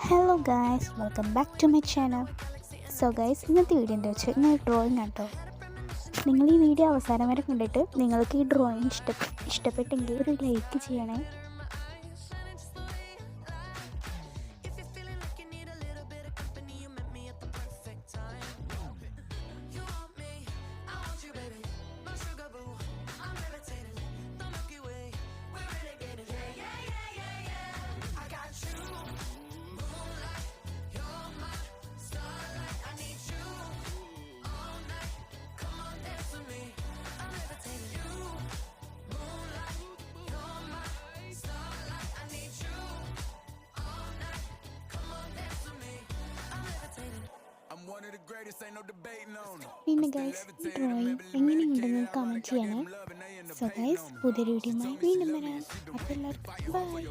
Hello guys, welcome back to my channel. So guys, ഇന്നത്തെ വീഡിയോൻ്റെ വെച്ച് ഇന്നൊരു ഡ്രോയിങ് ആട്ടോ. നിങ്ങൾ ഈ വീഡിയോ അവസാനം വരെ കണ്ടിട്ട് നിങ്ങൾക്ക് ഈ ഡ്രോയിങ് ഇഷ്ടപ്പെട്ടെങ്കിൽ ഒരു ലൈക്ക് ചെയ്യണേ. പിന്നെ ഗൈസ്, ഈ ഡ്രോയിങ് എങ്ങനെയുണ്ടെന്ന് കമൻറ്റ് ചെയ്യണേ. സോ ഗൈസ്, പുതിയൊരു വീഡിയോയുമായി വീണ്ടും വരാം. അപ്പോൾ എല്ലാവർക്കും ബൈ.